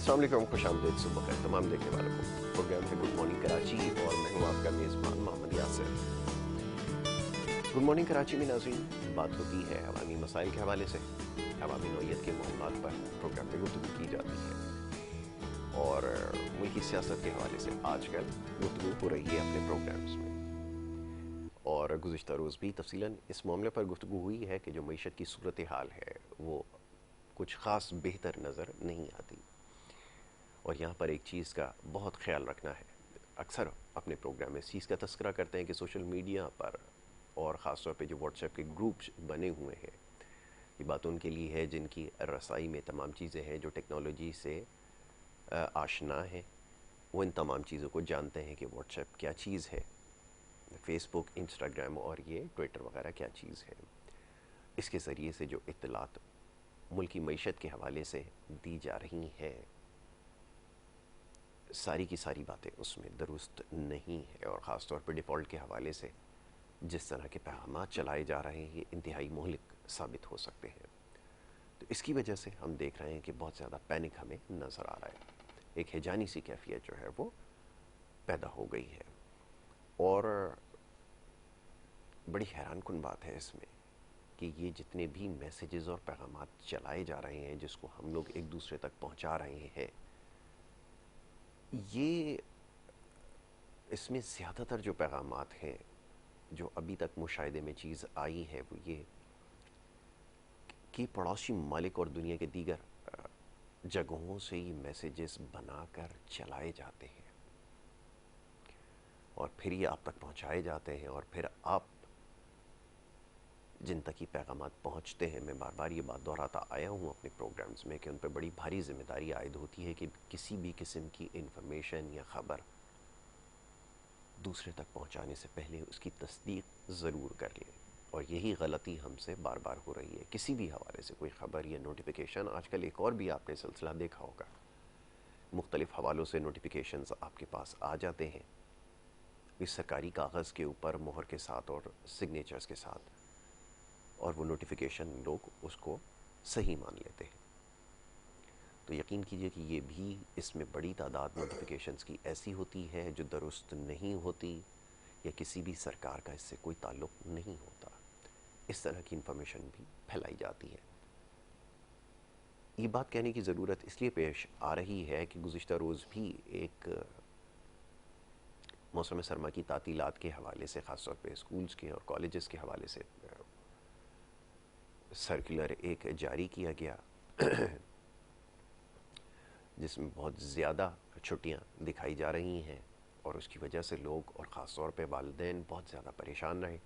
السلام علیکم، خوش آمدید، صبح بخیر تمام دیکھنے والوں کو۔ پروگرام ہے گڈ مارننگ کراچی اور میں ہوں آپ کا میزبان محمد یاسر۔ گڈ مارننگ کراچی میں ناظرین بات ہوتی ہے عوامی مسائل کے حوالے سے، عوامی نوعیت کے معاملات پر پروگرام میں گفتگو کی جاتی ہے اور ملکی سیاست کے حوالے سے آج کل گفتگو ہو رہی ہے اپنے پروگرامز میں، اور گزشتہ روز بھی تفصیلاً اس معاملے پر گفتگو ہوئی ہے کہ جو معیشت کی صورتحال ہے وہ کچھ خاص بہتر نظر نہیں آتی، اور یہاں پر ایک چیز کا بہت خیال رکھنا ہے۔ اکثر اپنے پروگرام میں اس چیز کا تذکرہ کرتے ہیں کہ سوشل میڈیا پر اور خاص طور پہ جو واٹس ایپ کے گروپس بنے ہوئے ہیں، یہ بات ان کے لیے ہے جن کی رسائی میں تمام چیزیں ہیں، جو ٹیکنالوجی سے آشنا ہیں، وہ ان تمام چیزوں کو جانتے ہیں کہ واٹس ایپ کیا چیز ہے، فیس بک، انسٹاگرام اور یہ ٹویٹر وغیرہ کیا چیز ہے۔ اس کے ذریعے سے جو اطلاعات ملکی معیشت کے حوالے سے دی جا رہی ہیں، ساری کی ساری باتیں اس میں درست نہیں ہے، اور خاص طور پر ڈیفالٹ کے حوالے سے جس طرح کے پیغامات چلائے جا رہے ہیں یہ انتہائی مہلک ثابت ہو سکتے ہیں۔ تو اس کی وجہ سے ہم دیکھ رہے ہیں کہ بہت زیادہ پینک ہمیں نظر آ رہا ہے، ایک ہیجانی سی کیفیت جو ہے وہ پیدا ہو گئی ہے، اور بڑی حیران کن بات ہے اس میں کہ یہ جتنے بھی میسیجز اور پیغامات چلائے جا رہے ہیں جس کو ہم لوگ ایک دوسرے تک پہنچا رہے ہیں، یہ اس میں زیادہ تر جو پیغامات ہیں جو ابھی تک مشاہدے میں چیز آئی ہے وہ یہ کہ پڑوسی ممالک اور دنیا کے دیگر جگہوں سے یہ میسیجز بنا کر چلائے جاتے ہیں اور پھر یہ آپ تک پہنچائے جاتے ہیں، اور پھر آپ جن تک یہ پیغامات پہنچتے ہیں، میں بار بار یہ بات دہراتا آیا ہوں اپنے پروگرامز میں کہ ان پہ بڑی بھاری ذمہ داری عائد ہوتی ہے کہ کسی بھی قسم کی انفارمیشن یا خبر دوسرے تک پہنچانے سے پہلے اس کی تصدیق ضرور کر لیں، اور یہی غلطی ہم سے بار بار ہو رہی ہے۔ کسی بھی حوالے سے کوئی خبر یا نوٹیفیکیشن، آج کل ایک اور بھی آپ نے سلسلہ دیکھا ہوگا، مختلف حوالوں سے نوٹیفیکیشنز آپ کے پاس آ جاتے ہیں اس سرکاری کاغذ کے اوپر مہر کے ساتھ اور سگنیچرز کے ساتھ، اور وہ نوٹیفیکیشن لوگ اس کو صحیح مان لیتے ہیں۔ تو یقین کیجئے کہ یہ بھی اس میں بڑی تعداد نوٹیفیکیشنز کی ایسی ہوتی ہے جو درست نہیں ہوتی یا کسی بھی سرکار کا اس سے کوئی تعلق نہیں ہوتا، اس طرح کی انفارمیشن بھی پھیلائی جاتی ہے۔ یہ بات کہنے کی ضرورت اس لیے پیش آ رہی ہے کہ گزشتہ روز بھی ایک موسم سرما کی تعطیلات کے حوالے سے، خاص طور پہ اسکولز کے اور کالجز کے حوالے سے سرکولر ایک جاری کیا گیا جس میں بہت زیادہ چھٹیاں دکھائی جا رہی ہیں، اور اس کی وجہ سے لوگ اور خاص طور پہ والدین بہت زیادہ پریشان رہے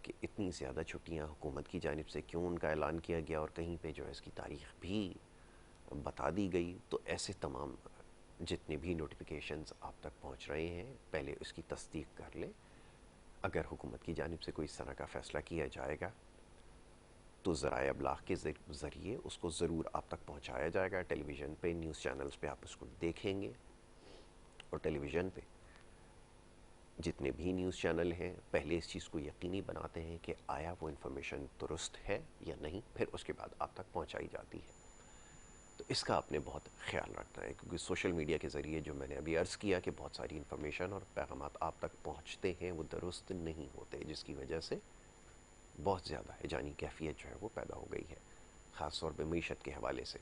کہ اتنی زیادہ چھٹیاں حکومت کی جانب سے کیوں ان کا اعلان کیا گیا، اور کہیں پہ جو ہے اس کی تاریخ بھی بتا دی گئی۔ تو ایسے تمام جتنے بھی نوٹیفیکیشنز آپ تک پہنچ رہے ہیں پہلے اس کی تصدیق کر لیں، اگر حکومت کی جانب سے کوئی اس طرح کا فیصلہ کیا جائے گا تو ذرائع ابلاغ کے ذریعے اس کو ضرور آپ تک پہنچایا جائے گا، ٹیلی ویژن پہ، نیوز چینلز پہ آپ اس کو دیکھیں گے، اور ٹیلی ویژن پہ جتنے بھی نیوز چینل ہیں پہلے اس چیز کو یقینی بناتے ہیں کہ آیا وہ انفارمیشن درست ہے یا نہیں، پھر اس کے بعد آپ تک پہنچائی جاتی ہے۔ تو اس کا آپ نے بہت خیال رکھنا ہے، کیونکہ سوشل میڈیا کے ذریعے جو میں نے ابھی عرض کیا کہ بہت ساری انفارمیشن اور پیغامات آپ تک پہنچتے ہیں وہ درست نہیں ہوتے، جس کی وجہ سے بہت زیادہ ہیجانی کیفیت جو ہے وہ پیدا ہو گئی ہے، خاص طور پہ معیشت کے حوالے سے۔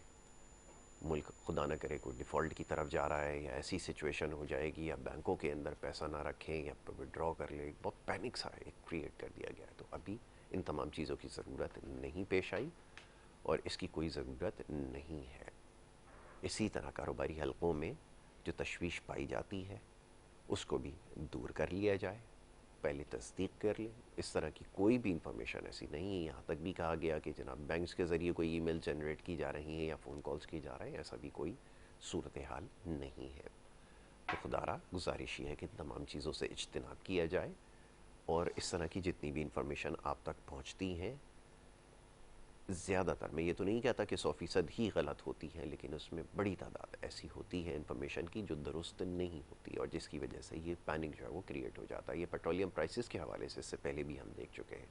ملک خدا نہ کرے کوئی ڈیفالٹ کی طرف جا رہا ہے، یا ایسی سچویشن ہو جائے گی، یا بینکوں کے اندر پیسہ نہ رکھیں یا وڈرا کر لیں، بہت پینک سا ایک کریٹ کر دیا گیا ہے۔ تو ابھی ان تمام چیزوں کی ضرورت نہیں پیش آئی، اور اس کی کوئی ضرورت نہیں ہے۔ اسی طرح کاروباری حلقوں میں جو تشویش پائی جاتی ہے اس کو بھی دور کر لیا جائے، پہلے تصدیق کر لیں۔ اس طرح کی کوئی بھی انفارمیشن ایسی نہیں ہے، یہاں تک بھی کہا گیا کہ جناب بینکس کے ذریعے کوئی ای میل جنریٹ کی جا رہی ہیں یا فون کالز کی جا رہے ہیں، ایسا بھی کوئی صورتحال نہیں ہے۔ تو خدا را گزارش یہ ہے کہ تمام چیزوں سے اجتناب کیا جائے، اور اس طرح کی جتنی بھی انفارمیشن آپ تک پہنچتی ہیں، زیادہ تر، میں یہ تو نہیں کہتا کہ 100% ہی غلط ہوتی ہیں، لیکن اس میں بڑی تعداد ایسی ہوتی ہے انفارمیشن کی جو درست نہیں ہوتی، اور جس کی وجہ سے یہ پینک جو ہے وہ کریٹ ہو جاتا ہے۔ یہ پیٹرولیم پرائسز کے حوالے سے اس سے پہلے بھی ہم دیکھ چکے ہیں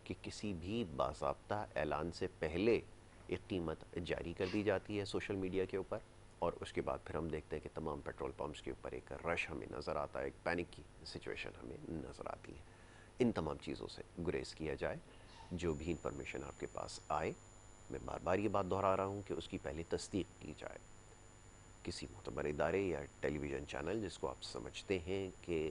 کہ کسی بھی باضابطہ اعلان سے پہلے ایک قیمت جاری کر دی جاتی ہے سوشل میڈیا کے اوپر، اور اس کے بعد پھر ہم دیکھتے ہیں کہ تمام پیٹرول پمپس کے اوپر ایک رش ہمیں نظر آتا ہے، ایک پینک کی سچویشن ہمیں نظر آتی ہے۔ ان تمام چیزوں سے گریز کیا جائے۔ جو بھی انفارمیشن آپ کے پاس آئے، میں بار بار یہ بات دہرا رہا ہوں کہ اس کی پہلے تصدیق کی جائے۔ کسی معتبر ادارے یا ٹیلی ویژن چینل جس کو آپ سمجھتے ہیں کہ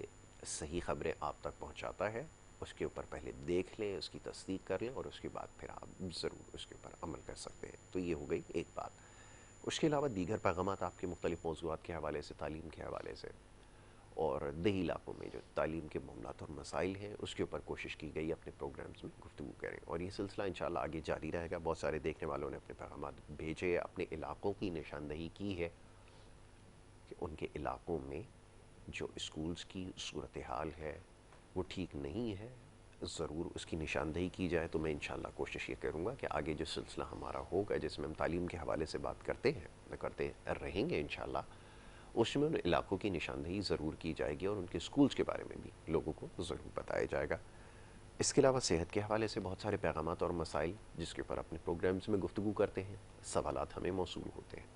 صحیح خبریں آپ تک پہنچاتا ہے، اس کے اوپر پہلے دیکھ لیں، اس کی تصدیق کر لیں، اور اس کے بعد پھر آپ ضرور اس کے اوپر عمل کر سکتے ہیں۔ تو یہ ہو گئی ایک بات۔ اس کے علاوہ دیگر پیغامات آپ کے مختلف موضوعات کے حوالے سے، تعلیم کے حوالے سے، اور دیہی علاقوں میں جو تعلیم کے معاملات اور مسائل ہیں، اس کے اوپر کوشش کی گئی اپنے پروگرامز میں گفتگو کریں، اور یہ سلسلہ انشاءاللہ آگے جاری رہے گا۔ بہت سارے دیکھنے والوں نے اپنے پیغامات بھیجے، اپنے علاقوں کی نشاندہی کی ہے کہ ان کے علاقوں میں جو اسکولز کی صورتحال ہے وہ ٹھیک نہیں ہے، ضرور اس کی نشاندہی کی جائے۔ تو میں انشاءاللہ کوشش یہ کروں گا کہ آگے جو سلسلہ ہمارا ہوگا، جس میں ہم تعلیم کے حوالے سے بات کرتے رہیں گے انشاءاللہ، اس میں ان علاقوں کی نشاندہی ضرور کی جائے گی، اور ان کے اسکولز کے بارے میں بھی لوگوں کو ضرور بتایا جائے گا۔ اس کے علاوہ صحت کے حوالے سے بہت سارے پیغامات اور مسائل جس کے اوپر اپنے پروگرامز میں گفتگو کرتے ہیں، سوالات ہمیں موصول ہوتے ہیں۔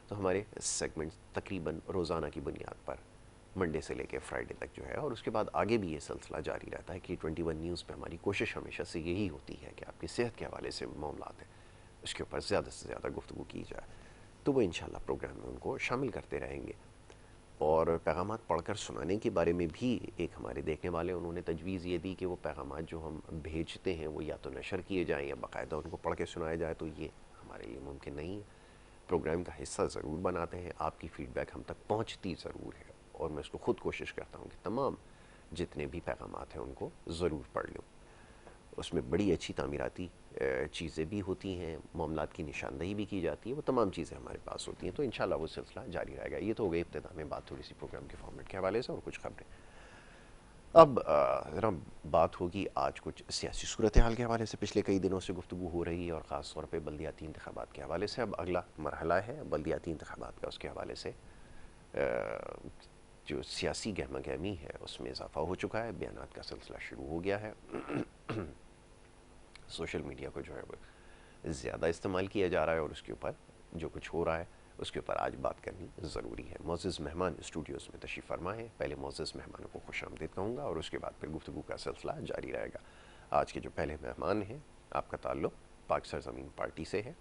تو ہمارے سیگمنٹ تقریباً روزانہ کی بنیاد پر منڈے سے لے کے فرائیڈے تک جو ہے، اور اس کے بعد آگے بھی یہ سلسلہ جاری رہتا ہے کہ 21 نیوز پہ ہماری کوشش ہمیشہ سے یہی ہوتی ہے کہ آپ کی صحت کے حوالے سے معاملات ہیں، اس کے اوپر زیادہ سے زیادہ گفتگو کی جائے۔ تو وہ انشاءاللہ پروگرام میں ان کو شامل کرتے رہیں گے۔ اور پیغامات پڑھ کر سنانے کے بارے میں بھی ایک ہمارے دیکھنے والے انہوں نے تجویز یہ دی کہ وہ پیغامات جو ہم بھیجتے ہیں وہ یا تو نشر کیے جائیں یا باقاعدہ ان کو پڑھ کے سنایا جائے، تو یہ ہمارے لیے ممکن نہیں ہے۔ پروگرام کا حصہ ضرور بناتے ہیں، آپ کی فیڈ بیک ہم تک پہنچتی ضرور ہے، اور میں اس کو خود کوشش کرتا ہوں کہ تمام جتنے بھی پیغامات ہیں ان کو ضرور پڑھ لوں۔ اس میں بڑی اچھی تعمیراتی چیزیں بھی ہوتی ہیں، معاملات کی نشاندہی بھی کی جاتی ہے، وہ تمام چیزیں ہمارے پاس ہوتی ہیں۔ تو انشاءاللہ وہ سلسلہ جاری رہے گا۔ یہ تو ہو گئی ابتدا میں بات تھوڑی سی پروگرام کے فارمیٹ کے حوالے سے اور کچھ خبریں۔ اب ذرا بات ہوگی آج کچھ سیاسی صورتحال کے حوالے سے۔ پچھلے کئی دنوں سے گفتگو ہو رہی ہے، اور خاص طور پہ بلدیاتی انتخابات کے حوالے سے۔ اب اگلا مرحلہ ہے بلدیاتی انتخابات کا، اس کے حوالے سے جو سیاسی گہمہ گہمی ہے اس میں اضافہ ہو چکا ہے، بیانات کا سلسلہ شروع ہو گیا ہے۔ سوشل میڈیا کو جو ہے وہ زیادہ استعمال کیا جا رہا ہے، اور اس کے اوپر جو کچھ ہو رہا ہے اس کے اوپر آج بات کرنی ضروری ہے۔ معزز مہمان اسٹوڈیوز میں تشریف فرما ہے۔ پہلے معزز مہمانوں کو خوش آمدید کہوں گا، اور اس کے بعد پھر گفتگو کا سلسلہ جاری رہے گا۔ آج کے جو پہلے مہمان ہیں، آپ کا تعلق پاک سرزمین پارٹی سے ہے۔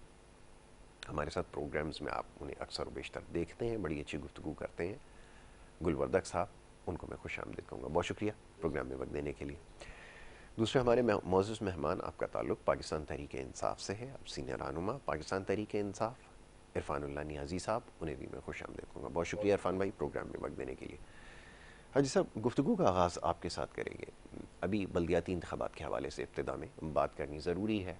ہمارے ساتھ پروگرامز میں آپ انہیں اکثر و بیشتر دیکھتے ہیں، بڑی اچھی گفتگو کرتے ہیں، گلوردک صاحب، ان کو میں خوش آمدید کہوں گا۔ بہت شکریہ پروگرام میں وقت دینے کے لیے۔ دوسرے ہمارے معزز مہمان، آپ کا تعلق پاکستان تحریک انصاف سے ہے، اب سینئر رہنما پاکستان تحریک انصاف، عرفان اللہ نیازی صاحب، انہیں بھی میں خوش آمدید کہوں گا۔ بہت شکریہ عرفان بھائی پروگرام میں وقت دینے کے لیے۔ حاجی صاحب، گفتگو کا آغاز آپ کے ساتھ کریں گے۔ ابھی بلدیاتی انتخابات کے حوالے سے ابتدا میں بات کرنی ضروری ہے۔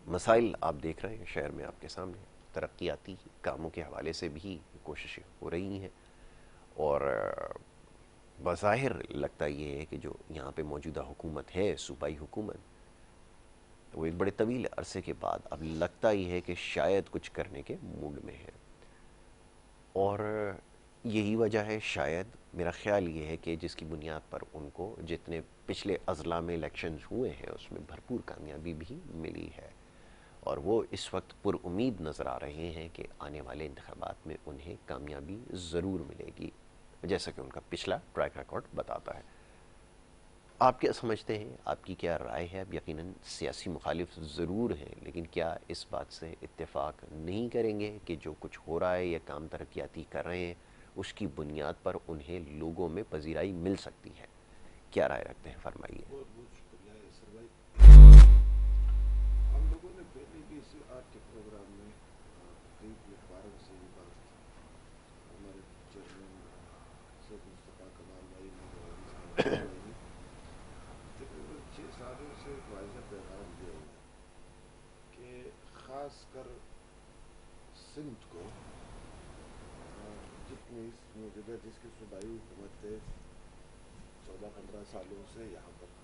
مسائل آپ دیکھ رہے ہیں شہر میں آپ کے سامنے، ترقیاتی کاموں کے حوالے سے بھی کوششیں ہو رہی ہیں، اور بظاہر لگتا یہ ہے کہ جو یہاں پہ موجودہ حکومت ہے، صوبائی حکومت، وہ ایک بڑے طویل عرصے کے بعد اب لگتا ہی ہے کہ شاید کچھ کرنے کے موڈ میں ہے، اور یہی وجہ ہے شاید، میرا خیال یہ ہے کہ جس کی بنیاد پر ان کو جتنے پچھلے اضلاع میں الیکشنز ہوئے ہیں اس میں بھرپور کامیابی بھی ملی ہے، اور وہ اس وقت پر امید نظر آ رہے ہیں کہ آنے والے انتخابات میں انہیں کامیابی ضرور ملے گی، جیسا کہ ان کا پچھلا ٹریک ریکارڈ بتاتا ہے۔ آپ کیا سمجھتے ہیں؟ آپ کی کیا رائے ہے؟ اب یقیناً سیاسی مخالف ضرور ہیں، لیکن کیا اس بات سے اتفاق نہیں کریں گے کہ جو کچھ ہو رہا ہے یا کام ترقیاتی کر رہے ہیں اس کی بنیاد پر انہیں لوگوں میں پذیرائی مل سکتی ہے؟ کیا رائے رکھتے ہیں؟ فرمائیے۔ بہت بہت شکریہ یاسر بھائی۔ ہم لوگوں نے پہلے بھی اسی آج کے پروگرام میں کئی پلیٹ فارم سے یہ بات ہمارے چیئرمین سید مصطفیٰ کمال بھائی نے، گوہری صاحب علی بھائی نے، تقریباً 6 سالوں سے ایک واضح پیغام دیا ہوا ہے کہ خاص کر سندھ کو، جتنی اس موجودہ جس کی صوبائی حکومت ہے 14-15 سالوں سے یہاں پر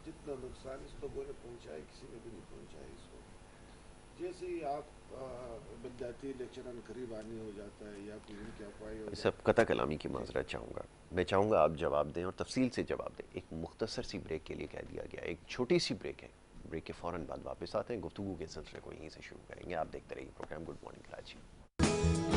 جتنا نقصان اس لوگوں نے پہنچا ہے کسی نے بھی نہیں پہنچا ہے اس کو۔ جیسے ہی آپ بلدیاتی الیکشن قریب آنے ہو جاتا ہے یا کوئی ان کی افواہیں ہو سب جاتی قطع کلامی کی جی جی معذرت چاہوں گا، میں چاہوں گا آپ جواب دیں اور تفصیل سے جواب دیں۔ ایک مختصر سی بریک کے لیے کہہ دیا گیا، ایک چھوٹی سی بریک ہے، بریک کے فوراً بعد واپس آتے ہیں، گفتگو کے سلسلے کو یہیں سے شروع کریں گے۔ آپ دیکھتے رہیے program good morning Karachi.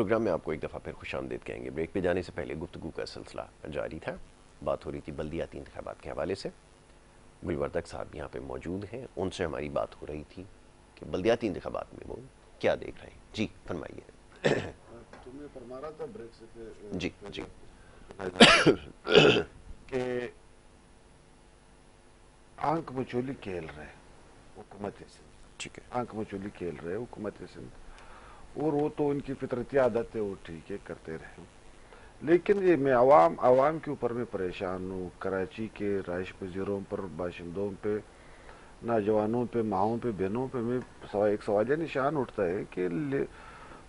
Program میں آپ کو ایک دفعہ پھر خوش آمدید کہیں گے. بریک پہ جانے سے پہلے گفتگو کا سلسلہ جاری تھا. بات ہو رہی تھی بلدیاتی انتخابات کے حوالے سے. گلوردک صاحب یہاں پہ موجود ہیں, ان سے ہماری بات ہو رہی تھی کہ بلدیاتی انتخابات میں وہ کیا دیکھ رہے ہیں. جی فرمائیے. تم نے فرما رہا تھا بریک سے جی جی کہ آنکھ مچولی کھیل رہے حکومت سندھ, ٹھیک ہے, آنکھ مچولی کھیل رہے حکومت سندھ, اور وہ تو ان کی فطرتی عادت ہے, وہ ٹھیک ہے کرتے رہے. لیکن یہ میں عوام کے اوپر میں پریشان ہوں. کراچی کے رہائش پذیروں پر, باشندوں پہ, نوجوانوں پہ, ماؤں پہ, بہنوں پہ میں ایک سوالیہ نشان اٹھتا ہے کہ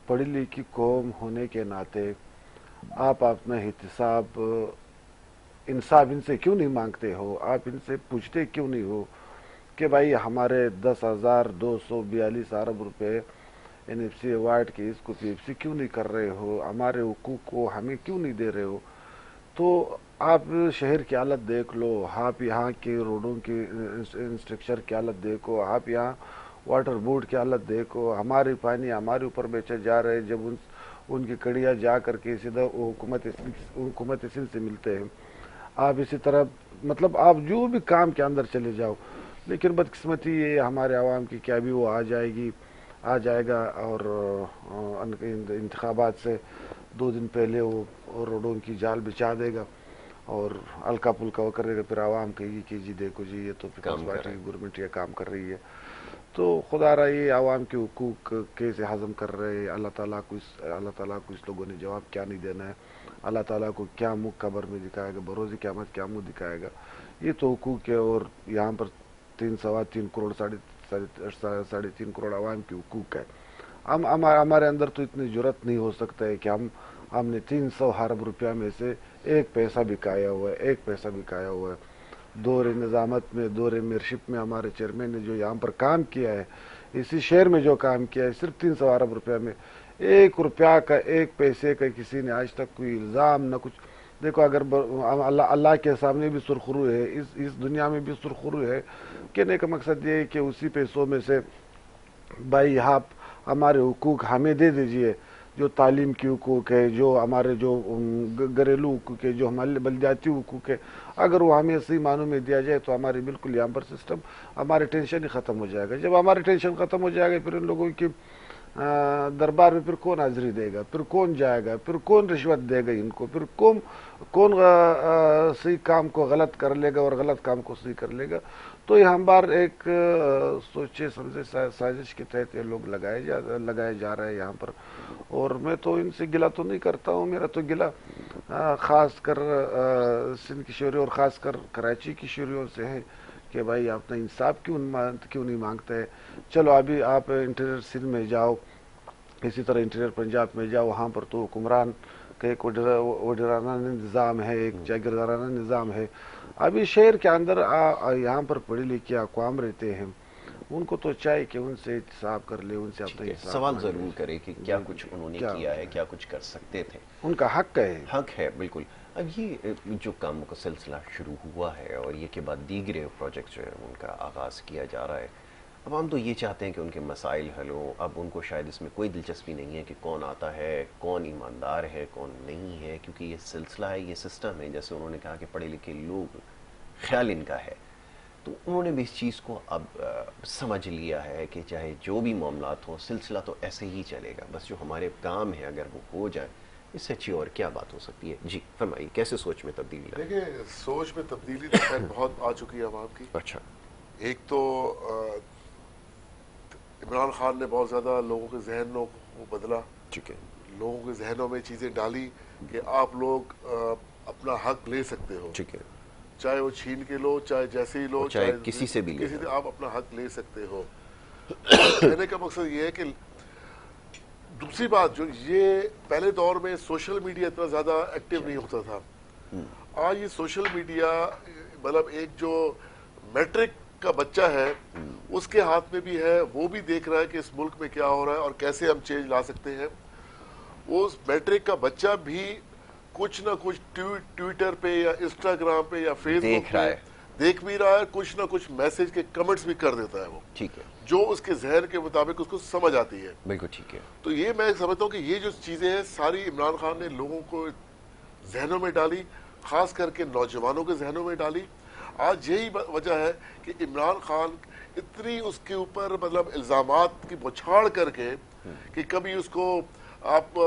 پڑھی لکھی قوم ہونے کے ناطے آپ اپنا احتساب انصاف ان سے کیوں نہیں مانگتے ہو؟ آپ ان سے پوچھتے کیوں نہیں ہو کہ بھائی ہمارے 10,242 ارب روپے NFC ایوارڈ کے اس کو PFC کیوں نہیں کر رہے ہو؟ ہمارے حقوق کو ہمیں کیوں نہیں دے رہے ہو؟ تو آپ شہر کی حالت دیکھ لو, آپ یہاں کے روڈوں کی انفراسٹرکچر کی حالت دیکھو, آپ یہاں واٹر بورڈ کی حالت دیکھو, ہمارے پانی ہمارے اوپر بیچے جا رہے, جب ان کی کڑیاں جا کر کے سیدھا حکومت سندھ سے ملتے ہیں. آپ اسی طرح مطلب آپ جو بھی کام کے اندر چلے جاؤ, لیکن بدقسمتی یہ ہمارے عوام کی کیا بھی وہ آ جائے گا, اور انتخابات سے 2 دن پہلے وہ روڈوں کی جال بچھا دے گا اور ہلکا پھلکا وہ کرے گا. پھر عوام کہے گی کہ جی دیکھو جی یہ تو پیپلز پارٹی کی گورنمنٹ یہ کام کر رہی ہے. تو خدا رہا یہ عوام کے حقوق کیسے ہضم کر رہے ہیں, اللہ تعالیٰ کو اس لوگوں نے جواب کیا نہیں دینا ہے, اللہ تعالیٰ کو کیا منہ قبر میں دکھائے گا, بروز قیامت کیا منہ دکھائے گا. یہ تو حقوق ہے, اور یہاں پر 3 کروڑ 3.5 کروڑ عوام کے حقوق ہے. ہمارے اندر تو اتنی جرت نہیں ہو سکتا ہے کہ ہم نے 300 ارب روپیہ میں سے 1 پیسہ بھی کھایا ہوا ہے. دور نظامت میں, دور میئرشپ میں ہمارے چیئرمین نے جو یہاں پر کام کیا ہے, اسی شہر میں جو کام کیا ہے, صرف 300 ارب روپیہ میں 1 روپیہ کا 1 پیسے کا کسی نے آج تک کوئی الزام نہ کچھ. دیکھو اگر اللہ کے سامنے بھی سرخرو ہے, اس دنیا میں بھی سرخرو ہے. کہنے کا مقصد یہ ہے کہ اسی پیسوں میں سے بھائی آپ ہمارے حقوق ہمیں دے دیجئے, جو تعلیم کی حقوق ہے, جو ہمارے جو گھریلو حقوق ہے, جو ہمارے بلدیاتی حقوق ہے, اگر وہ ہمیں صحیح معنوں میں دیا جائے تو ہمارے بالکل یہاں پر سسٹم, ہمارے ٹینشن ہی ختم ہو جائے گا. جب ہمارے ٹینشن ختم ہو جائے گا, پھر ان لوگوں کی دربار میں پھر کون حاضری دے گا, پھر کون جائے گا, پھر کون رشوت دے گا ان کو, پھر کون صحیح کام کو غلط کر لے گا اور غلط کام کو صحیح کر لے گا. تو یہ ہم بار ایک سوچے سمجھے سازش کے تحت یہ لوگ لگائے جا رہے ہیں یہاں پر. اور میں تو ان سے گلہ تو نہیں کرتا ہوں, میرا تو گلہ خاص کر سندھ کی شہریوں اور خاص کر کراچی کی شہریوں سے ہے کہ بھائی آپ نے انصاف کیوں نہیں مانگتے ہیں. چلو ابھی آپ انٹیریئر سندھ میں جاؤ, اسی طرح انٹیریئر پنجاب میں جاؤ, وہاں پر تو حکمران کا ایک وڈرانہ نظام ہے, ایک جاگیردارانہ نظام ہے. ابھی شہر کے اندر یہاں پر پڑھی لکھی اقوام رہتے ہیں, ان کو تو چاہیے کہ ان سے احتساب کر لے, ان سے اپنا حساب سوال ضرور کرے کہ کیا کچھ انہوں نے کیا ہے, کیا کچھ کر سکتے تھے. ان کا حق ہے بالکل. اب یہ جو کاموں کا سلسلہ شروع ہوا ہے اور یہ کے بعد دیگر پروجیکٹ جو ہے ان کا آغاز کیا جا رہا ہے, اب ہم تو یہ چاہتے ہیں کہ ان کے مسائل حل ہوں. اب ان کو شاید اس میں کوئی دلچسپی نہیں ہے کہ کون آتا ہے, کون ایماندار ہے, کون نہیں ہے, کیونکہ یہ سلسلہ ہے, یہ سسٹم ہے. جیسے انہوں نے کہا کہ پڑھے لکھے لوگ خیال ان کا ہے, تو انہوں نے بھی اس چیز کو اب سمجھ لیا ہے کہ چاہے جو بھی معاملات ہوں, سلسلہ تو ایسے ہی چلے گا, بس جو ہمارے کام ہے اگر وہ ہو جائے, اس سے اچھی اور کیا بات ہو سکتی ہے. جی فرمائیے, کیسے سوچ میں تبدیلی ہے؟ دیکھیں, سوچ میں تبدیلی تو خیر بہت آ چکی ہے عوام کی. اچھا, ایک تو عمران خان نے بہت زیادہ لوگوں کے ذہنوں کو بدلا, ٹھیک ہے, لوگوں کے ذہنوں میں چیزیں ڈالی کہ آپ لوگ اپنا حق لے سکتے ہو, ٹھیک ہے, چاہے وہ چھین کے لو, چاہے جیسے ہی لو, چاہے کسی سے بھی لے, آپ اپنا حق لے سکتے ہو. کہنے کا مقصد یہ ہے کہ دوسری بات جو یہ پہلے دور میں سوشل میڈیا اتنا زیادہ ایکٹیو نہیں ہوتا تھا. آج یہ سوشل میڈیا مطلب ایک جو میٹرک کا بچہ ہے اس کے ہاتھ میں بھی ہے, وہ بھی دیکھ رہا ہے کہ اس ملک میں کیا ہو رہا ہے اور کیسے ہم چینج لا سکتے ہیں. اس میٹرک کا بچہ بھی کچھ نہ کچھ ٹویٹر پہ یا انسٹاگرام پہ یا فیس بک پہ دیکھ بھی رہا ہے, کچھ نہ کچھ میسج کے کمنٹس بھی کر دیتا ہے وہ, ٹھیک ہے, جو اس کے ذہن کے مطابق اس کو سمجھ آتی ہے. بالکل ٹھیک ہے. تو یہ میں سمجھتا ہوں کہ یہ جو چیزیں ہیں ساری عمران خان نے لوگوں کو ذہنوں میں ڈالی, خاص کر کے نوجوانوں کے ذہنوں میں ڈالی. آج یہی وجہ ہے کہ عمران خان اتنی اس کے اوپر مطلب الزامات کی بچھاڑ کر کے کہ کبھی اس کو آپ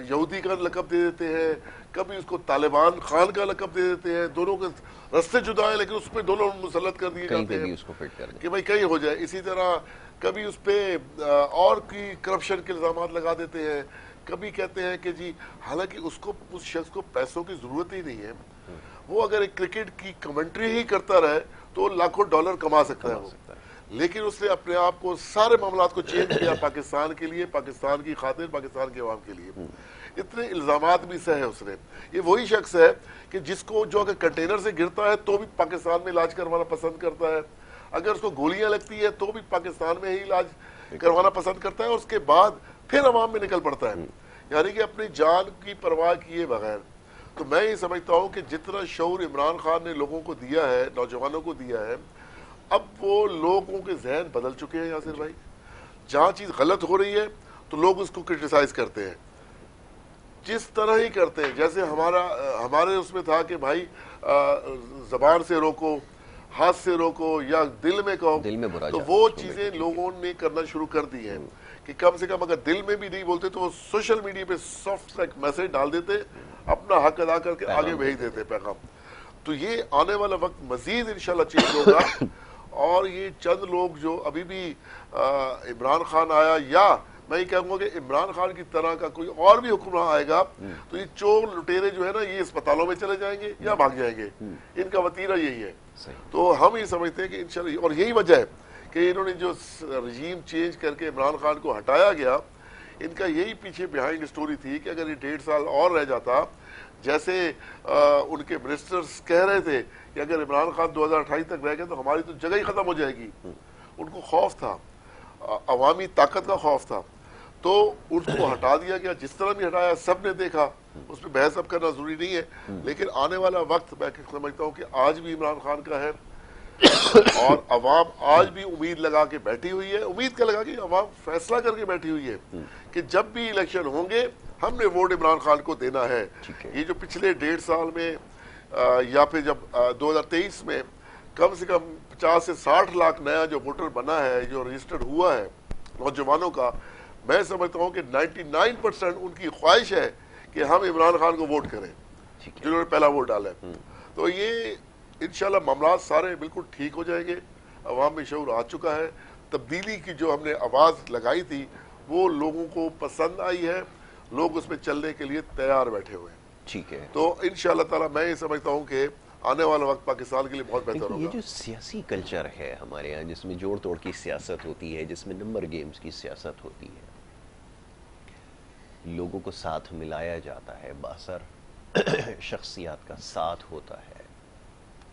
یہودی کا لقب دے دیتے ہیں, کبھی اس کو طالبان خان کا لقب دے دیتے ہیں, دونوں کے رستے جدا ہیں لیکن اس پہ دونوں مسلط کر دیے جاتے ہیں اس کو فٹ کر دیں کہ بھائی کہیں ہو جائے. اسی طرح کبھی اس پہ اور کی کرپشن کے الزامات لگا دیتے ہیں, کبھی کہتے ہیں کہ جی حالانکہ اس شخص کو پیسوں کی ضرورت ہی نہیں ہے, وہ اگر ایک کرکٹ کی کمنٹری ہی کرتا رہے تو لاکھوں ڈالر کما سکتا ہے وہ, لیکن اس نے اپنے آپ کو سارے معاملات کو چینج کیا پاکستان کے لیے, پاکستان کی خاطر, پاکستان کے عوام کے لیے. اتنے الزامات بھی سہے اس نے. یہ وہی شخص ہے کہ جس کو جو اگر کنٹینر سے گرتا ہے تو بھی پاکستان میں علاج کروانا پسند کرتا ہے, اگر اس کو گولیاں لگتی ہے تو بھی پاکستان میں ہی علاج کروانا پسند کرتا ہے, اور اس کے بعد پھر عوام میں نکل پڑتا ہے, یعنی کہ اپنی جان کی پرواہ کیے بغیر. تو میں یہ سمجھتا ہوں کہ جتنا شعور عمران خان نے لوگوں کو دیا ہے, نوجوانوں کو دیا ہے, اب وہ لوگوں کے ذہن بدل چکے ہیں. یاسر بھائی, جہاں چیز غلط ہو رہی ہے تو لوگ اس کو کرٹیسائز کرتے ہیں, جس طرح ہی کرتے ہیں جیسے ہمارے اس میں تھا کہ بھائی زبان سے روکو, ہاتھ سے روکو, یا دل میں کہو, تو وہ چیزیں لوگوں نے کرنا شروع کر دی ہیں کہ کم سے کم اگر دل میں بھی نہیں بولتے تو وہ سوشل میڈیا پہ سافٹ ایک میسج ڈال دیتے, اپنا حق ادا کر کے آگے بھیج دیتے پیغام. تو یہ آنے والا وقت مزید انشاءاللہ چینج ہوگا, اور یہ چند لوگ جو ابھی بھی عمران خان آیا, یا میں یہ کہوں گا کہ عمران خان کی طرح کا کوئی اور بھی حکمران آئے گا تو یہ چور لٹیرے جو ہے نا یہ اسپتالوں میں چلے جائیں گے یا بھاگ جائیں گے, ان کا وتیرہ یہی ہے. تو ہم یہ سمجھتے ہیں کہ انشاءاللہ, اور یہی وجہ ہے کہ انہوں نے جو رجیم چینج کر کے عمران خان کو ہٹایا گیا, ان کا یہی پیچھے بیہائنڈ سٹوری تھی کہ اگر یہ 1.5 سال اور رہ جاتا, جیسے ان کے منسٹرز کہہ رہے تھے کہ اگر عمران خان 2028 تک رہ گئے تو ہماری تو جگہ ہی ختم ہو جائے گی. ان کو خوف تھا, عوامی طاقت کا خوف تھا, تو اس کو ہٹا دیا گیا. جس طرح بھی ہٹایا سب نے دیکھا, اس پہ بحث اب کرنا ضروری نہیں ہے, لیکن آنے والا وقت میں سمجھتا ہوں کہ آج بھی عمران خان کا ہے, اور عوام آج بھی امید لگا کے بیٹھی ہوئی ہے. امید کا لگا کہ عوام فیصلہ کر کے بیٹھی ہوئی ہے کہ جب بھی الیکشن ہوں گے ہم نے ووٹ عمران خان کو دینا ہے. یہ جو پچھلے 1.5 سال میں یا پھر جب 2023 میں کم سے کم 50 سے 60 لاکھ نیا جو ووٹر بنا ہے, جو رجسٹرڈ ہوا ہے نوجوانوں کا, میں سمجھتا ہوں کہ 99% ان کی خواہش ہے کہ ہم عمران خان کو ووٹ کریں جنہوں نے پہلا ووٹ ڈالا ہے. تو یہ انشاءاللہ معاملات سارے بالکل ٹھیک ہو جائیں گے. عوام میں شعور آ چکا ہے, تبدیلی کی جو ہم نے آواز لگائی تھی وہ لوگوں کو پسند آئی ہے, لوگ اس میں چلنے کے لیے تیار بیٹھے ہوئے ہیں. ٹھیک ہے, تو انشاءاللہ تعالی میں یہ سمجھتا ہوں کہ آنے والا وقت پاکستان کے لیے بہت بہتر ہوگا. یہ جو سیاسی کلچر ہے ہمارے یہاں, جس میں جوڑ توڑ کی سیاست ہوتی ہے, جس میں نمبر گیمز کی سیاست ہوتی ہے, لوگوں کو ساتھ ملایا جاتا ہے, بااثر شخصیات کا ساتھ ہوتا ہے,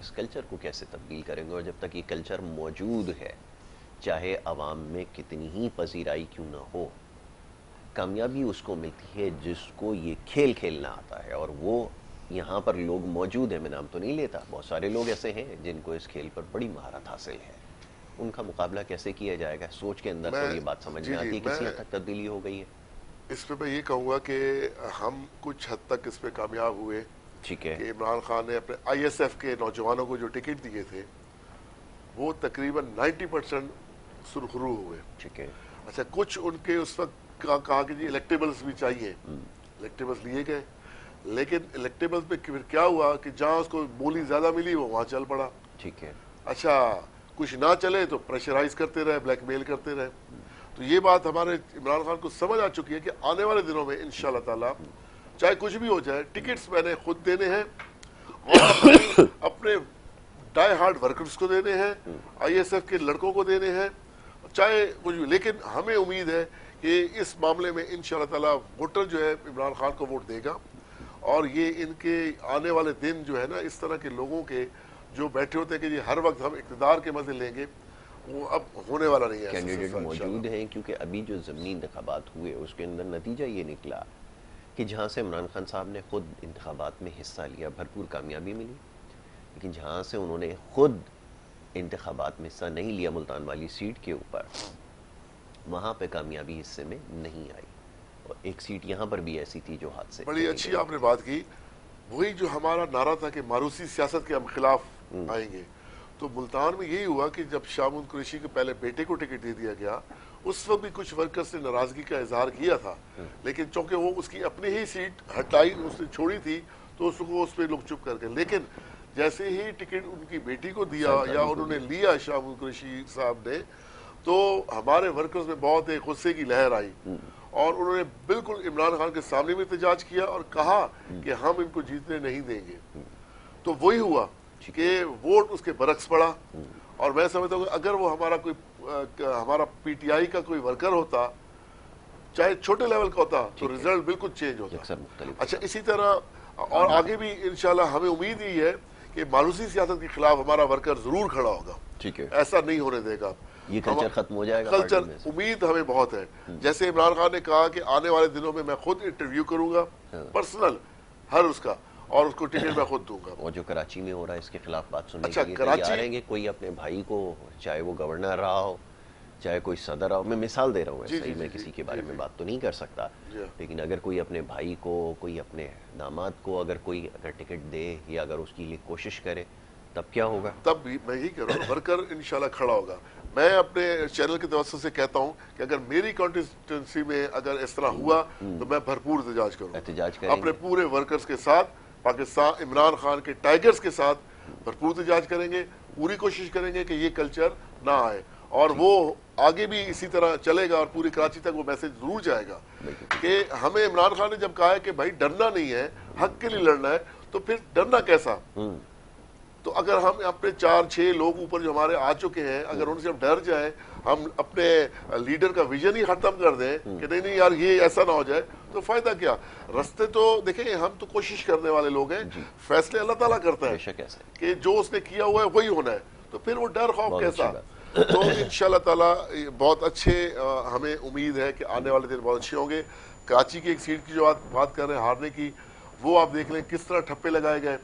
اس کلچر کو کیسے تبدیل کریں گے؟ اور جب تک یہ کلچر موجود ہے, چاہے عوام میں کتنی ہی پذیرائی کیوں نہ ہو, کامیابی اس کو ملتی ہے جس کو یہ کھیل کھیلنا آتا ہے. اور وہ یہاں پر لوگ موجود ہیں, میں نام تو نہیں لیتا, بہت سارے لوگ ایسے ہیں جن کو اس کھیل پر بڑی مہارت حاصل ہے. ان کا مقابلہ کیسے کیا جائے گا؟ سوچ کے اندر تو یہ بات سمجھ میں آتی ہے, کسی حد تک تبدیلی ہو گئی ہے. اس پہ میں یہ کہوں گا کہ ہم کچھ حد تک اس پہ کامیاب ہوئے. ٹھیک ہے, کہ عمران خان نے اپنے ISF کے نوجوانوں کو جو ٹکٹ دیے تھے وہ تقریباً 90% سرخرو ہوئے. ٹھیک ہے, اچھا کچھ ان کے اس وقت کہا کہ جی الیکٹیبلز بھی چاہیے, الیکٹیبلز لیے گئے, لیکن الیکٹیبلز پہ پھر کیا ہوا کہ جہاں اس کو بولی زیادہ ملی وہ وہاں چل پڑا. ٹھیک ہے, اچھا کچھ نہ چلے تو پریشرائز کرتے رہے, بلیک میل کرتے رہے. تو یہ بات ہمارے عمران خان کو سمجھ آ چکی ہے کہ آنے والے دنوں میں انشاءاللہ تعالیٰ چاہے کچھ بھی ہو جائے, ٹکٹس میں نے خود دینے ہیں اور اپنے ڈائی ہارڈ ورکرز کو دینے ہیں, ISF کے لڑکوں کو دینے ہیں, چاہے کچھ بھی. لیکن ہمیں امید ہے کہ اس معاملے میں انشاءاللہ تعالیٰ ووٹر جو ہے عمران خان کو ووٹ دے گا, اور یہ ان کے آنے والے دن جو ہے نا اس طرح کے لوگوں کے جو بیٹھے ہوتے ہیں کہ ہر وقت ہم اقتدار کے مزے لیں گے, وہ اب ہونے والا نہیں ہے. کینڈیڈیٹ موجود ہیں, کیونکہ ابھی جو ضمنی انتخابات ہوئے اس کے اندر نتیجہ یہ نکلا کہ جہاں سے عمران خان صاحب نے خود انتخابات میں حصہ لیا, بھرپور کامیابی ملی. لیکن جہاں سے انہوں نے خود انتخابات میں حصہ نہیں لیا ملتان والی سیٹ کے اوپر، وہاں پہ کامیابی حصے میں نہیں آئی، اور ایک سیٹ یہاں پر بھی ایسی تھی جو ہاتھ سے بڑی اچھی آپ نے بات کی. وہی جو ہمارا نعرہ تھا کہ ماروثی سیاست کے ہم خلاف آئیں گے، تو ملتان میں یہی ہوا کہ جب شامون قریشی کے پہلے بیٹے کو ٹکٹ دے دیا گیا، اس وقت بھی کچھ ورکرز نے ناراضگی کا اظہار کیا تھا، لیکن چونکہ وہ اس کی اپنی ہی سیٹ ہٹائی اس نے چھوڑی تھی تو اس پہ لوگ چپ کر گئے. لیکن جیسے ہی ٹکٹ ان کی بیٹی کو دیا یا انہوں نے لیا شامون قریشی صاحب نے، تو ہمارے ورکرز میں بہت ایک غصے کی لہر آئی، اور انہوں نے بالکل عمران خان کے سامنے بھی احتجاج کیا اور کہا کہ ہم ان کو جیتنے نہیں دیں گے. تو وہی ہوا کہ ووٹ اس کے برعکس پڑا. اور میں سمجھتا ہوں کہ اگر وہ ہمارا پی ٹی آئی کا کوئی ورکر ہوتا، چاہے چھوٹے لیول کا ہوتا، تو رزلٹ بالکل چینج ہوتا. اچھا، اسی طرح اور آگے بھی انشاءاللہ ہمیں امید ہی ہے کہ ماروثی سیاست کے خلاف ہمارا ورکر ضرور کھڑا ہوگا. ایسا نہیں ہونے دے گا. یہ کلچر ختم ہو جائے گا. کلچر امید ہمیں بہت ہے. جیسے عمران خان نے کہا کہ آنے والے دنوں میں خود انٹرویو کروں گا پرسنل ہر اس کا، اور اس کو ٹکٹ میں خود دوں گا. اور جو کراچی میں ہو رہا ہے اس کے خلاف بات سننے کے لیے تیار ہیں گے. کوئی اپنے بھائی کو، چاہے وہ گورنر رہا ہو، چاہے کوئی صدر رہا ہو، میں مثال دے رہا ہوں، ایسا ہی میں کسی کے بارے میں بات تو نہیں کر سکتا، لیکن اگر کوئی اپنے بھائی کو، کوئی اپنے داماد کو اگر ٹکٹ دے یا اگر اس کے لیے کوشش کرے، تب کیا ہوگا؟ تب بھی میں یہی کہہ رہا ہوں، ورکر انشاءاللہ کھڑا ہوگا. میں اپنے چینل کے توسط سے کہتا ہوں کہ اگر میری کانسٹیٹوئنسی میں اگر اس طرح ہوا تو میں بھرپور احتجاج کروں اپنے پورے ورکرز کے ساتھ. پاکستان عمران خان کے ٹائیگرز کے ساتھ بھرپور احتجاج کریں گے. پوری کوشش کریں گے کہ یہ کلچر نہ آئے، اور وہ آگے بھی اسی طرح چلے گا، اور پوری کراچی تک وہ میسج ضرور جائے گا کہ ہمیں عمران خان نے جب کہا ہے کہ بھائی ڈرنا نہیں ہے، حق کے لیے لڑنا ہے، تو پھر ڈرنا کیسا؟ تو اگر ہم اپنے 4-6 لوگ اوپر جو ہمارے آ چکے ہیں، اگر ان سے ہم ڈر جائیں، ہم اپنے لیڈر کا ویژن ہی ختم کر دیں کہ نہیں یار یہ ایسا نہ ہو جائے، تو فائدہ کیا؟ رستے تو دیکھیں، ہم تو کوشش کرنے والے لوگ ہیں، فیصلے اللہ تعالیٰ کرتا ہے کہ جو اس نے کیا ہوا ہے وہی ہونا ہے، تو پھر وہ ڈر خوف کیسا؟ تو انشاءاللہ تعالیٰ بہت اچھے، ہمیں امید ہے کہ آنے والے دن بہت اچھے ہوں گے. کراچی کی ایک سیٹ کی جو بات کر رہے ہیں ہارنے کی، وہ آپ دیکھ لیں کس طرح ٹھپے لگائے گئے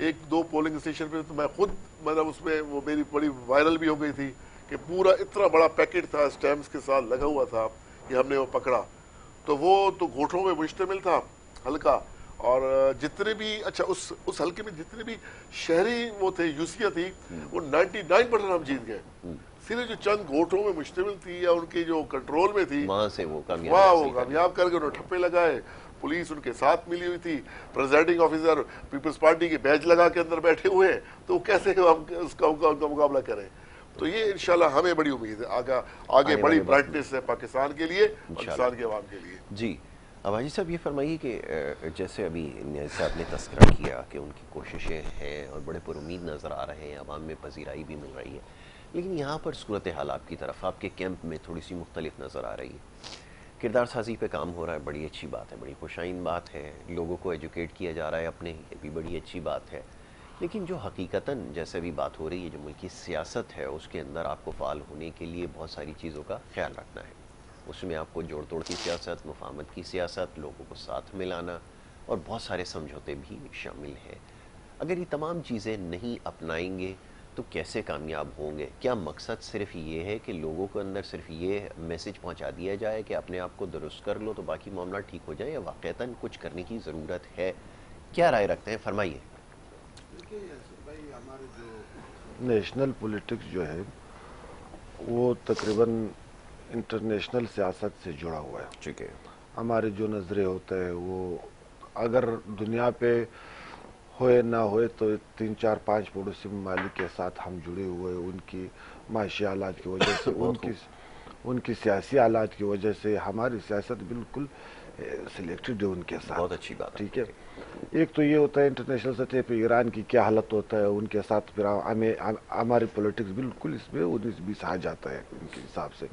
1-2 پولنگ اسٹیشن پہ. تو میں خود مطلب اس میں وہ میری بڑی وائرل بھی ہو گئی تھی کہ پورا اتنا بڑا پیکٹ تھا اسٹیمپس کے ساتھ لگا ہوا تھا کہ ہم نے وہ پکڑا. تو وہ تو گھوٹوں میں مشتمل تھا حلقہ، اور جتنے بھی اچھا اس حلقے میں جتنے بھی شہری وہ تھے، یوسیہ تھی، وہ 99% ہم جیت گئے. صرف جو چند گھوٹوں میں مشتمل تھی یا ان کے جو کنٹرول میں تھی، وہاں سے وہ کامیاب کر کے انہوں نے ٹھپے لگائے. پولیس ان کے ساتھ ملی ہوئی تھی، پریزائڈنگ آفیسر پیپلز پارٹی کے بیج لگا کے اندر بیٹھے ہوئے ہیں، تو کیسے ہم اس کا مقابلہ کریں؟ تو یہ انشاءاللہ ہمیں بڑی امید ہے، آگے بڑی برائٹنس ہے پاکستان کے لیے، پاکستان کے عوام کے لیے. جی اب حاجی صاحب یہ فرمائیے کہ جیسے ابھی صاحب نے تذکرہ کیا کہ ان کی کوششیں ہیں اور بڑے پر امید نظر آ رہے ہیں، عوام میں پذیرائی بھی مل رہی ہے، لیکن یہاں پر صورتحال آپ کی طرف، آپ کے کیمپ میں تھوڑی سی مختلف نظر آ رہی ہے. کردار سازی پہ کام ہو رہا ہے، بڑی اچھی بات ہے، بڑی خوشائن بات ہے. لوگوں کو ایجوکیٹ کیا جا رہا ہے اپنے، یہ بھی بڑی اچھی بات ہے. لیکن جو حقیقتاً جیسے بھی بات ہو رہی ہے، جو ملکی سیاست ہے، اس کے اندر آپ کو فعال ہونے کے لیے بہت ساری چیزوں کا خیال رکھنا ہے. اس میں آپ کو جوڑ توڑ کی سیاست، مفاہمت کی سیاست، لوگوں کو ساتھ ملانا، اور بہت سارے سمجھوتے بھی شامل ہیں. اگر یہ تمام چیزیں نہیں اپنائیں گے تو کیسے کامیاب ہوں گے؟ کیا مقصد صرف یہ ہے کہ لوگوں کے اندر صرف یہ میسج پہنچا دیا جائے کہ اپنے آپ کو درست کر لو تو باقی معاملہ ٹھیک ہو جائے، یا واقعتاً کچھ کرنے کی ضرورت ہے؟ کیا رائے رکھتے ہیں؟ فرمائیے. دیکھیے بھائی، ہمارے جو نیشنل پولیٹکس جو ہے وہ تقریباً انٹرنیشنل سیاست سے جڑا ہوا ہے. ٹھیک ہے. ہمارے جو نظرے ہوتے ہیں وہ اگر دنیا پہ ہوئے نہ ہوئے تو 3-4-5 پڑوسی ممالک کے ساتھ ہم جڑے ہوئے، ان کی معاشی حالات کی وجہ سے، ان کی سیاسی حالات کی وجہ سے ہماری سیاست بالکل سلیکٹڈ ہے ان کے ساتھ. بہت اچھی بات. ٹھیک ہے. ایک تو یہ ہوتا ہے انٹرنیشنل سطح پہ ایران کی کیا حالت ہوتا ہے ان کے ساتھ، پھر ہماری پولیٹکس بالکل اس میں 19-20 آ جاتا ہے ان کے حساب سے.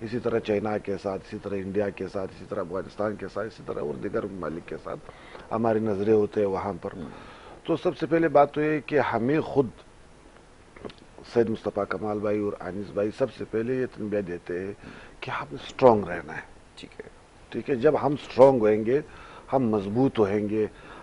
اسی طرح چائنا کے ساتھ، اسی طرح انڈیا کے ساتھ، اسی طرح افغانستان کے ساتھ، اسی طرح اور دیگر ممالک کے ساتھ ہمارے نظرے ہوتے ہیں وہاں پر. تو سب سے پہلے بات تو یہ کہ ہمیں خود سید مصطفیٰ کمال بھائی اور انیس بھائی سب سے پہلے یہ تنبیہ دیتے ہیں کہ ہم اسٹرانگ رہنا ہے. ٹھیک ہے. ٹھیک ہے. جب ہم اسٹرانگ ہوئیں گے، ہم مضبوط ہوئیں گے،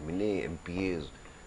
MLA MPAs,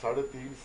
3.5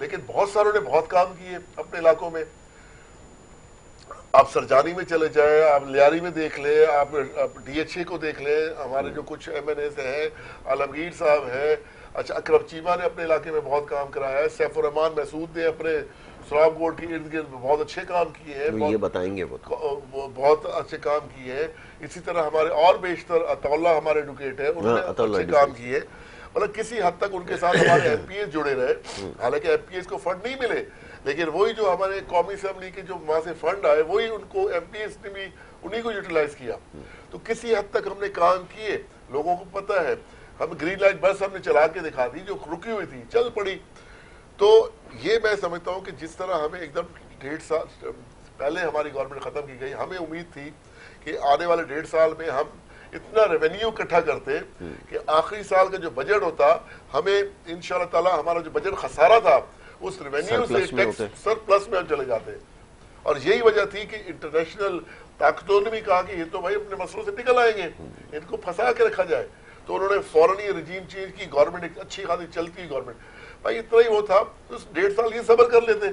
لیکن بہت ساروں نے بہت کام کیے اپنے علاقوں میں. آپ سرجانی میں چلے جائیں, آپ لیاری میں دیکھ لیں, آپ ڈی ایچ اے کو دیکھ لیں, ہمارے جو کچھ ایم این ایز ہیں, عالمگیر صاحب ہیں, اچھا اکرم چیمہ نے اپنے علاقے میں بہت کام کرایا ہے, سیف الرحمان محسود نے اپنے سراب گوڈ کے ارد گرد بہت اچھے کام کیے ہیں, یہ بتائیں گے وہ بہت اچھے کام کیے ہیں. اسی طرح ہمارے اور بیشتر عطاءاللہ ہمارے ایڈوکیٹ ہیں, انہوں نے اچھے کام کیے. مطلب کسی حد تک ان کے ساتھ ہمارے ایم پی ایس جڑے رہے, حالانکہ ایم پی ایس کو فنڈ نہیں ملے, لیکن وہی جو ہمارے قومی اسمبلی کے جو وہاں سے فنڈ آئے وہی ان کو ایم پی ایس نے بھی انہی کو یوٹیلائز کیا. تو کسی حد تک ہم نے کام کیے, لوگوں کو پتہ ہے. ہم گرین لائٹ بس ہم نے چلا کے دکھا دی جو رکی ہوئی تھی, چل پڑی. تو یہ میں سمجھتا ہوں کہ جس طرح ہمیں ایک دم 1.5 سال پہلے ہماری گورنمنٹ ختم کی گئی, ہمیں امید تھی کہ آنے والے 1.5 سال میں ہم اتنا ریونیو اکٹھا کرتے کہ آخری سال کا جو بجٹ ہوتا, ہمیں انشاءاللہ تعالی ہمارا جو بجٹ خسارہ تھا اس ریونیو سے ٹیکس سرپلس میں ہم چلے جاتے. اور یہی وجہ تھی کہ انٹرنیشنل طاقتوں نے بھی کہا کہ یہ تو بھائی اپنے مسئلوں سے نکل آئیں گے, ان کو پھنسا کے رکھا جائے. تو انہوں نے فوراً یہ رجیم چینج کی, گورنمنٹ ایک اچھی خاصی چلتی ہوئی گورنمنٹ. بھائی اتنا ہی وہ تھا, 1.5 سال یہ صبر کر لیتے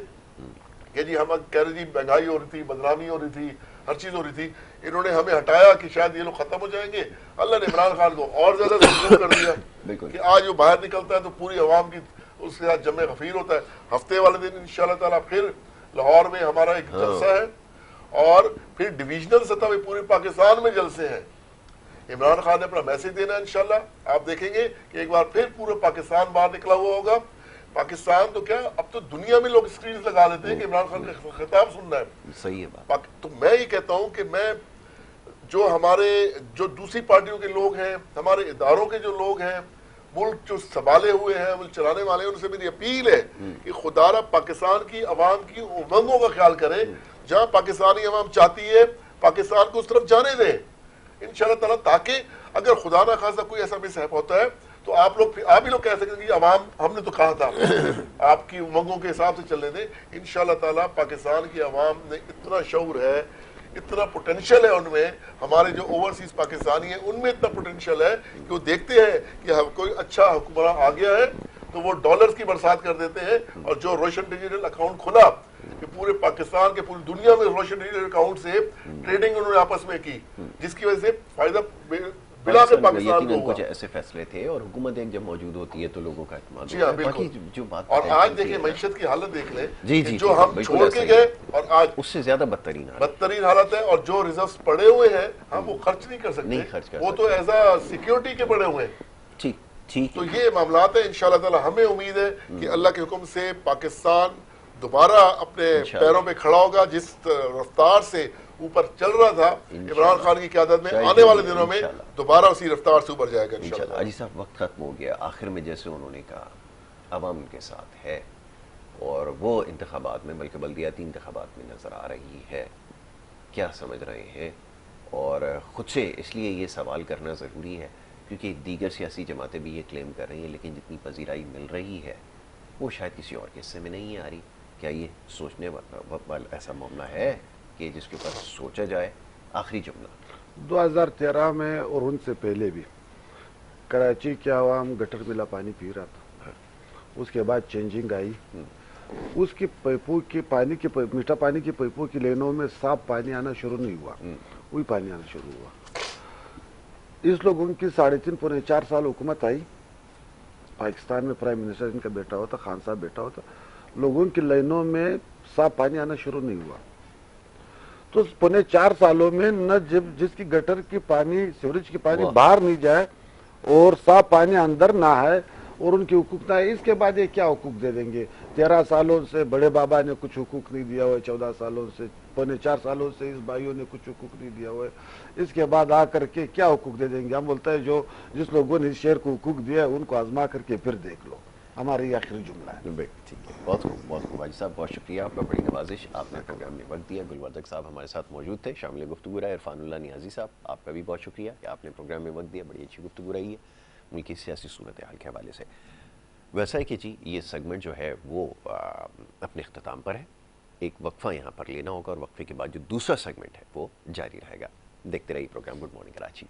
کہ جی ہم کہہ رہے جی مہنگائی ہو رہی تھی, بدنامی ہو رہی تھی, ہر چیز ہو رہی تھی. انہوں نے ہمیں ہٹایا کہ شاید یہ لوگ ختم ہو جائیں گے. اللہ نے عمران خان کو اور زیادہ مجبور کر دیا کہ آج وہ باہر نکلتا ہے تو پوری عوام کی اس کے ساتھ جمع غفیر ہوتا ہے. ہفتے والے دن انشاءاللہ تعالیٰ پھر لاہور میں ہمارا ایک جلسہ ہے, اور پھر ڈویژنل سطح پہ پورے پاکستان میں جلسے ہیں. عمران خان نے اپنا میسج دینا ہے انشاءاللہ. آپ دیکھیں گے کہ ایک بار پھر پورا پاکستان باہر نکلا ہوا ہوگا. پاکستان تو کیا, اب تو دنیا میں لوگ اسکرینز لگا لیتے ہیں کہ عمران خان کا خطاب سننا ہے. صحیح ہے بات. تو میں یہ کہتا ہوں کہ میں جو ہمارے جو دوسری پارٹیوں کے لوگ ہیں, ہمارے اداروں کے جو لوگ ہیں, ملک جو سنبھالے ہوئے ہیں, ملک چلانے والے ہیں, ان سے میری اپیل ہے کہ خدا را پاکستان کی عوام کی امنگوں کا خیال کریں. جہاں پاکستانی عوام چاہتی ہے پاکستان کو اس طرف جانے دیں انشاءاللہ تعالیٰ, تاکہ اگر خدا نہ خواستہ کوئی ایسا مس ہیپ ہوتا ہے تو آپ ہی لوگ کہہ سکتے ہیں کہ عوام ہم نے تو کہا تھا, آپ کی امنگوں کے حساب سے چلنے دیں. انشاءاللہ تعالیٰ پاکستان کی عوام میں اتنا شعور ہے, اتنا پوٹینشیل ہے ان میں, ہمارے جو اوورسیز پاکستانی ہیں ان میں اتنا پوٹینشیل ہے کہ وہ دیکھتے ہیں کہ کوئی اچھا حکمراں آ گیا ہے تو وہ ڈالرز کی برسات کر دیتے ہیں. اور جو روشن ڈیجیٹل اکاؤنٹ کھلا کہ پورے پاکستان کے پوری دنیا میں روشن ڈیجیٹل اکاؤنٹ سے ٹریڈنگ انہوں نے آپس میں کی, جس کی وجہ سے فائدہ بلا کے پاکستان کو ہوا. کچھ ایسے فیصلے تھے, اور حکومت ایک جب موجود ہوتی ہے تو لوگوں کا اعتماد. جی ہاں بالکل. جو بات اور آج دیکھیں معیشت کی حالت دیکھ لیں, جی جی جو ہم چھوڑ کے گئے اور آج اس سے زیادہ بدترین حالت ہے. اور جو ریزروز پڑے ہوئے ہیں ہم وہ خرچ نہیں کر سکتے, وہ تو ایز اے سیکیورٹی کے پڑے ہوئے ہیں. ٹھیک. تو یہ معاملات ہیں. انشاءاللہ تعالی ہمیں امید ہے کہ اللہ کے حکم سے پاکستان دوبارہ اپنے پیروں پہ کھڑا ہوگا. جس رفتار سے اوپر چل رہا تھا عمران خان کی قیادت میں, آنے والے دنوں میں دوبارہ اسی رفتار سے اوپر جائے گا انشاءاللہ. حاجی صاحب وقت ختم ہو گیا. آخر میں جیسے انہوں نے کہا عوام ان کے ساتھ ہے, اور وہ انتخابات میں بلکہ بلدیاتی انتخابات میں نظر آ رہی ہے, کیا سمجھ رہے ہیں؟ اور خود سے اس لیے یہ سوال کرنا ضروری ہے کیونکہ دیگر سیاسی جماعتیں بھی یہ کلیم کر رہی ہیں, لیکن جتنی پذیرائی مل رہی ہے وہ شاید کسی اور کے حصے میں نہیں آ رہی. کیا یہ سوچنے والا ایسا معاملہ ہے کہ جس کے اوپر سوچا جائے؟ آخری جملہ. 2013 میں اور ان سے پہلے بھی کراچی کے عوام گٹر ملا پانی پی رہا تھا. اس کے بعد چینجنگ آئی, اس کی پیپوں کی پانی کی میٹھا پانی کی پیپوں کی لینوں میں صاف پانی آنا شروع نہیں ہوا, وہی پانی آنا شروع ہوا. اس لوگوں کی 3.5 پونے 4 سال حکومت آئی. پاکستان میں پرائم منسٹر ان کا بیٹا ہوتا, خان صاحب بیٹا ہوتا, لوگوں کی لائنوں میں صاف پانی آنا شروع نہیں ہوا. تو 4.5 سالوں میں نہ جس کی گٹر کی پانی, سیوریج کی پانی باہر نہیں جائے اور صاف پانی اندر نہ آئے اور ان کی حقوق نہ ہے, اس کے بعد یہ کیا حقوق دے دیں گے؟ 13 سالوں سے بڑے بابا نے کچھ حقوق نہیں دیا ہوا ہے, 14 سالوں سے 4.5 سالوں سے اس بھائیوں نے کچھ حقوق نہیں دیا ہوا ہے, اس کے بعد آ کر کے کیا حقوق دے دیں گے؟ ہم بولتا ہے جس لوگوں نے اس شہر کو حقوق دیا ہے ان کو آزما کر کے پھر دیکھ لو. ہماری یہ آخری جملہ ہے. ٹھیک ہے, بہت خوب حاجی صاحب, بہت شکریہ آپ کا, بڑی نوازش. آپ نے پروگرام میں وقت دیا. گلوردق صاحب ہمارے ساتھ موجود تھے, شامل گفتگو رہا. عرفان اللہ نیازی صاحب, آپ کا بھی بہت شکریہ کہ آپ نے پروگرام میں وقت دیا. بڑی اچھی گفتگو رہی ہے ملکی سیاسی صورتحال کے حوالے سے. ویسا ہے کہ جی یہ سیگمنٹ جو ہے وہ اپنے اختتام پر ہے. ایک وقفہ یہاں پر لینا ہوگا اور وقفے کے بعد جو دوسرا سیگمنٹ ہے وہ جاری رہے گا. دیکھتے رہیے پروگرام گڈ مارننگ کراچی.